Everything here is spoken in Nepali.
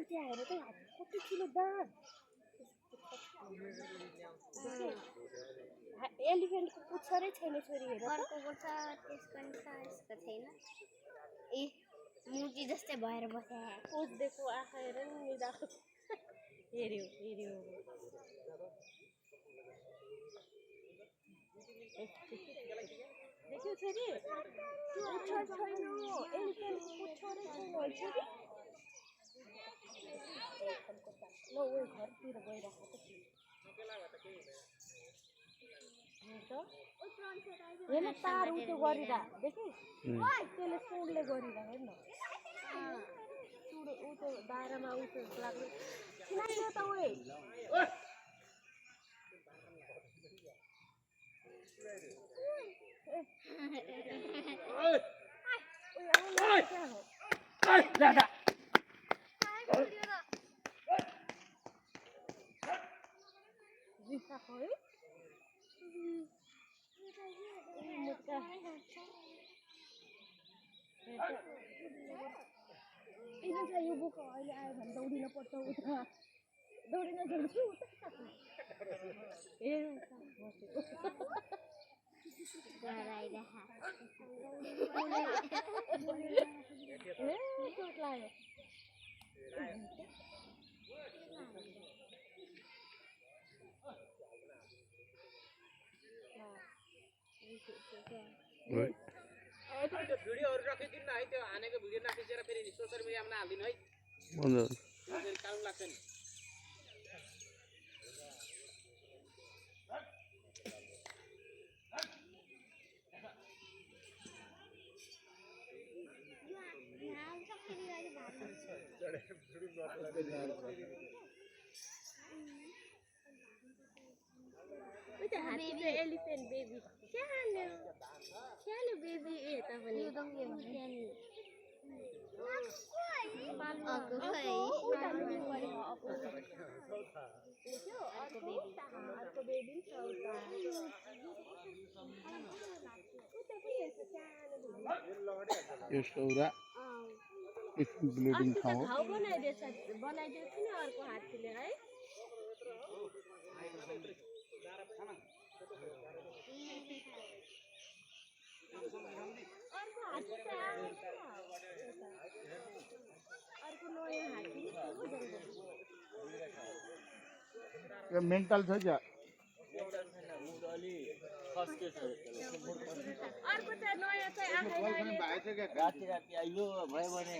त्यहाँ हेर त कति ठुलो दाँत एलिफेन्टको पुच्छरै छैन छोरी हेर अर्को छ त्यसको नि यसको छैन ए मुर्गी जस्तै भएर बसे खोज्देको आँखा हेर नि निदाको हेऱ्यो हेऱ्यो देख्यौ छोरी पुच्छर छैन एलिफेन्टको पुच्छरै छैन छोरी ल ओ घरतिर गइरहेको हेर्न तार उठ्यो गरिरा देखि त्यसले सुडले गरिरा हेर्न सुड उठ्यो दारामा उठ्यो लाग्यो किन त ओए दादा जिसा खोइ यो बोक अहिले आयो भने दौडिन पर्छ उता दौडिन जान्छु चोट लाग्यो भिडियोहरु राखिदिनु न है त्यो हानेको भिडियो नखिचेर फेरि सोशल मिडियामा हाल्दिनु है फेरि कानुन लाग्छ नि एलिफेन्ट बेबी सानो बेबी ए त पनि अर्को बेबी छ ब्लिडिङ ठाउँ हो घाउ बनाइदिएछ बनाइदिएको थियो नि अर्को हात्तीले है अर्को हात्ती अर्को नयाँ हात्ती यो मेन्टल छ क्या अर्को चाहिँ नयाँ चाहिँ आउँदैन राति राति आइयो भयो भने